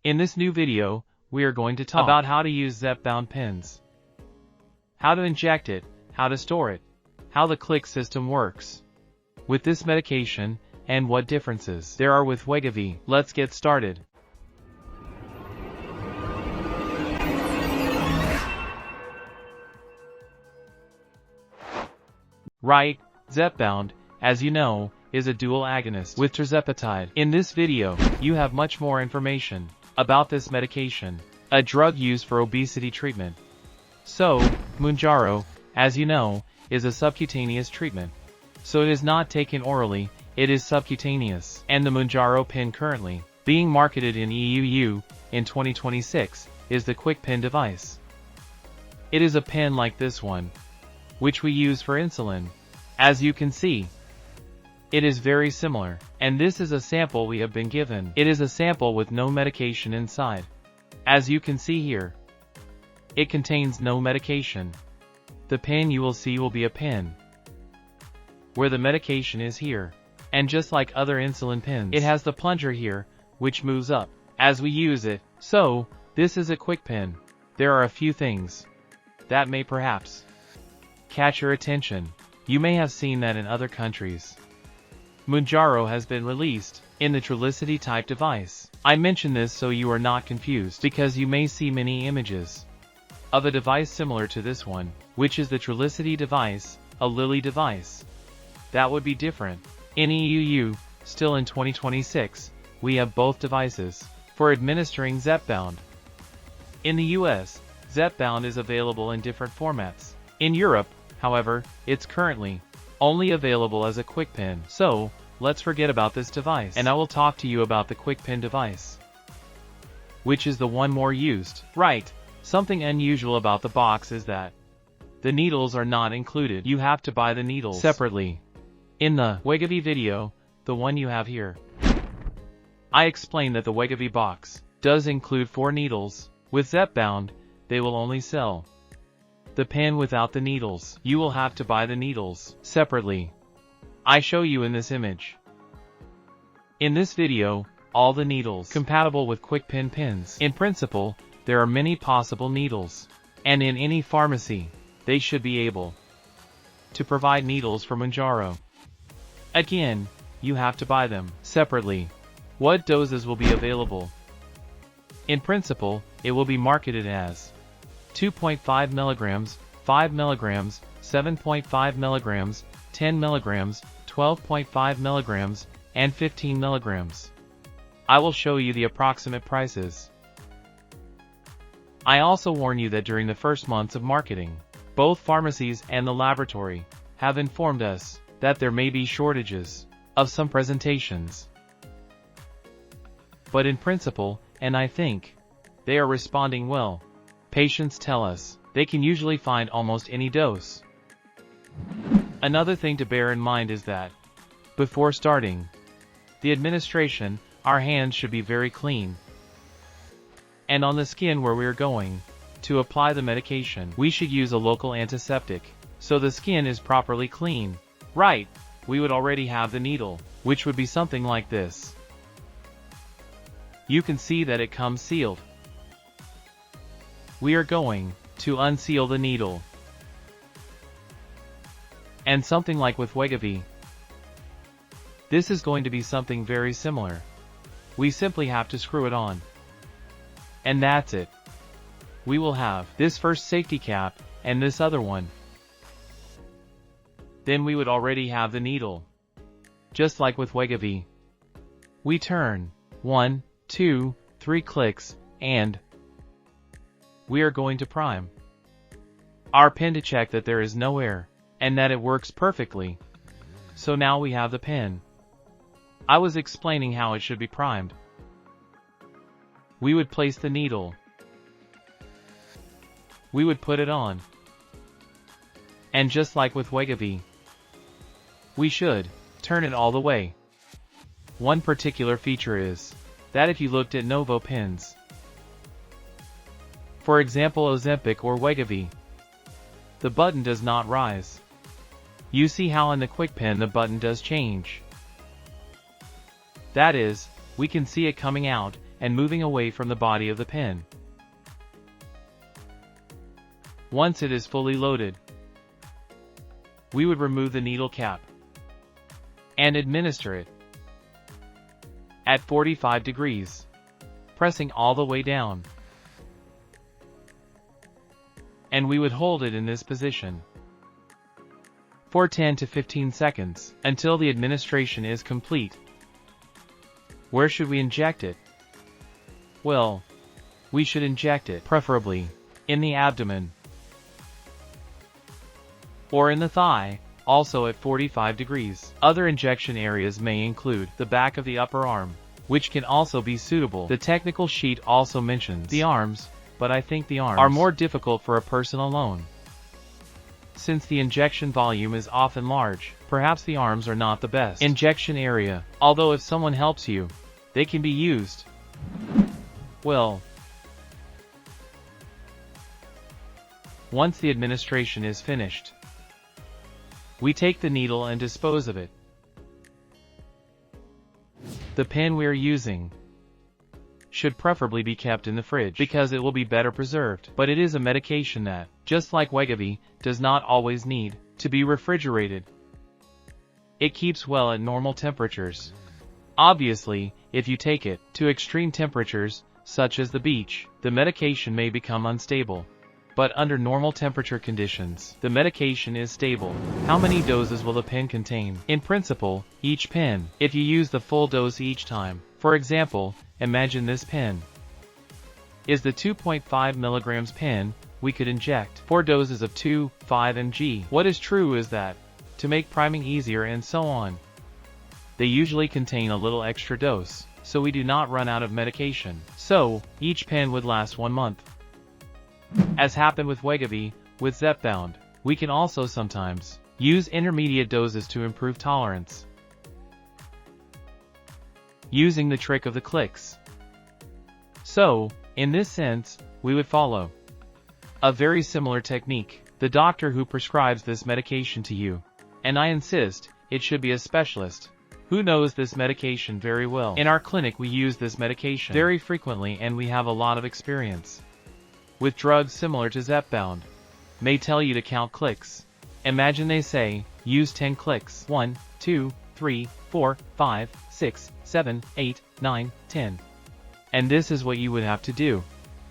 In this new video, we are going to talk about how to use Zepbound pens, how to inject it, how to store it, how the click system works with this medication, and what differences there are with Wegovy. Let's get started. Right, Zepbound, as you know, is a dual agonist with Tirzepatide. In this video, you have much more information about this medication, a drug used for obesity treatment. So, Mounjaro, as you know, is a subcutaneous treatment. So it is not taken orally, it is subcutaneous. And the Mounjaro pen currently being marketed in EU in 2026 is the quick pen device. It is a pen like this one, which we use for insulin. As you can see, it is very similar, and this is a sample we have been given. It is a sample with no medication inside. As you can see here, it contains no medication. The pen you will see will be a pen where the medication is here. And just like other insulin pens, it has the plunger here, which moves up as we use it. So, this is a quick pen. There are a few things that may perhaps catch your attention. You may have seen that in other countries, Mounjaro has been released in the Trulicity type device. I mention this so you are not confused, because you may see many images of a device similar to this one, which is the Trulicity device, a Lilly device. That would be different. In EU, still in 2026, we have both devices for administering Zepbound. In the US, Zepbound is available in different formats. In Europe, however, it's currently only available as a quick pen. So, let's forget about this device, and I will talk to you about the quick pen device, which is the one more used. Right, something unusual about the box is that the needles are not included. You have to buy the needles separately. In the Wegovy video, the one you have here, I explained that the Wegovy box does include 4 needles. With Zepbound, they will only sell the pen without the needles. You will have to buy the needles separately. I show you in this image. In this video, all the needles compatible with quick pen pens. In principle, there are many possible needles, and in any pharmacy, they should be able to provide needles for Mounjaro. Again, you have to buy them separately. What doses will be available? In principle, it will be marketed as 2.5 milligrams, 5 milligrams, 7.5 milligrams, 10 milligrams, 12.5 milligrams, and 15 milligrams. I will show you the approximate prices. I also warn you that during the first months of marketing, both pharmacies and the laboratory have informed us that there may be shortages of some presentations. But in principle, and I think they are responding well. Patients tell us they can usually find almost any dose. Another thing to bear in mind is that before starting the administration, our hands should be very clean. And on the skin where we are going to apply the medication, we should use a local antiseptic so the skin is properly clean. Right, we would already have the needle, which would be something like this. You can see that it comes sealed. We are going to unseal the needle. And something like with Wegovy, this is going to be something very similar. We simply have to screw it on. And that's it. We will have this first safety cap and this other one. Then we would already have the needle. Just like with Wegovy. We turn 1, 2, 3 clicks, and we are going to prime our pen to check that there is no air, and that it works perfectly. So now we have the pen. I was explaining how it should be primed. We would place the needle. We would put it on. And just like with Wegovy, we should turn it all the way. One particular feature is that if you looked at Novo pens, for example Ozempic or Wegovy, the button does not rise. You see how in the quick pen the button does change. That is, we can see it coming out, and moving away from the body of the pen. Once it is fully loaded, we would remove the needle cap and administer it at 45 degrees, pressing all the way down. And we would hold it in this position for 10 to 15 seconds until the administration is complete. Where should we inject it? Well, we should inject it preferably in the abdomen or in the thigh, also at 45 degrees. Other injection areas may include the back of the upper arm, which can also be suitable. The technical sheet also mentions the arms, but I think the arms are more difficult for a person alone. Since the injection volume is often large, perhaps the arms are not the best injection area, although if someone helps you, they can be used. Well, once the administration is finished, we take the needle and dispose of it. The pen we are using should preferably be kept in the fridge because it will be better preserved, but it is a medication that, just like Wegovy, does not always need to be refrigerated. It keeps well at normal temperatures. Obviously, if you take it to extreme temperatures, such as the beach, the medication may become unstable. But under normal temperature conditions, the medication is stable. How many doses will the pen contain? In principle, each pen, if you use the full dose each time, for example, imagine this pen is the 2.5 milligrams pen, we could inject 4 doses of 2, 5 mg. What is true is that, to make priming easier and so on, they usually contain a little extra dose, so we do not run out of medication. So, each pen would last 1 month. As happened with Wegovy, with Zepbound, we can also sometimes use intermediate doses to improve tolerance, using the trick of the clicks. So, in this sense, we would follow a very similar technique. The doctor who prescribes this medication to you, and I insist, it should be a specialist who knows this medication very well. In our clinic we use this medication very frequently and we have a lot of experience with drugs similar to Zepbound. May tell you to count clicks. Imagine they say, use 10 clicks. 1, 2, 3, 4, 5, 6, 7, 8, 9, 10. And this is what you would have to do.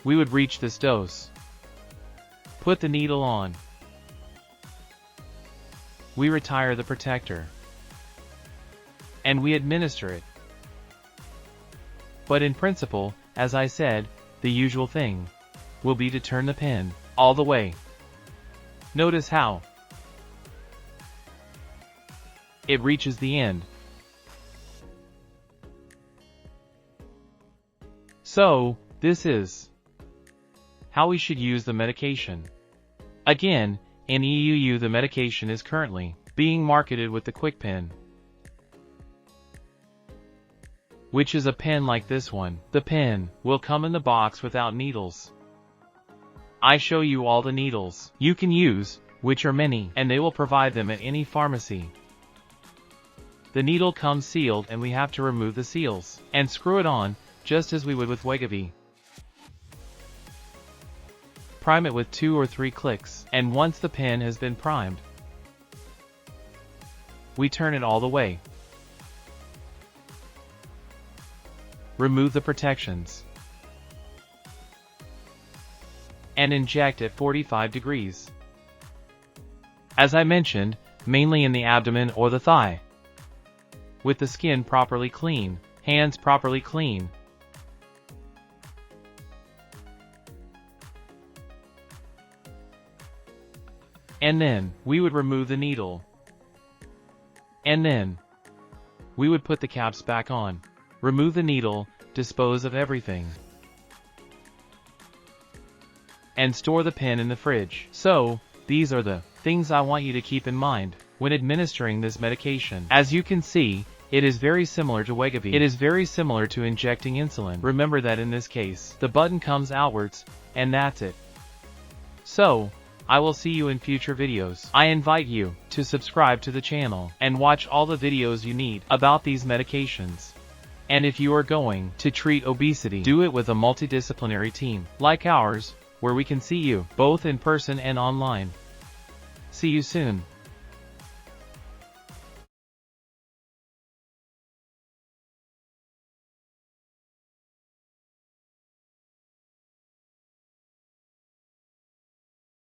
We would reach this dose. Put the needle on. We retire the protector. And we administer it. But in principle, as I said, the usual thing will be to turn the pen all the way. Notice how it reaches the end. So, this is how we should use the medication. Again, in EU the medication is currently being marketed with the Quick Pen, which is a pen like this one. The pen will come in the box without needles. I show you all the needles you can use, which are many, and they will provide them at any pharmacy. The needle comes sealed and we have to remove the seals and screw it on, just as we would with Wegovy. Prime it with 2 or 3 clicks, and once the pen has been primed, we turn it all the way. Remove the protections and inject at 45 degrees. As I mentioned, mainly in the abdomen or the thigh, with the skin properly clean, hands properly clean. And then, we would remove the needle. And then, we would put the caps back on. Remove the needle, dispose of everything, and store the pen in the fridge. So, these are the things I want you to keep in mind when administering this medication. As you can see, it is very similar to Wegovy. It is very similar to injecting insulin. Remember that in this case, the button comes outwards, and that's it. So, I will see you in future videos. I invite you to subscribe to the channel and watch all the videos you need about these medications. And if you are going to treat obesity, do it with a multidisciplinary team, like ours, where we can see you, both in person and online. See you soon.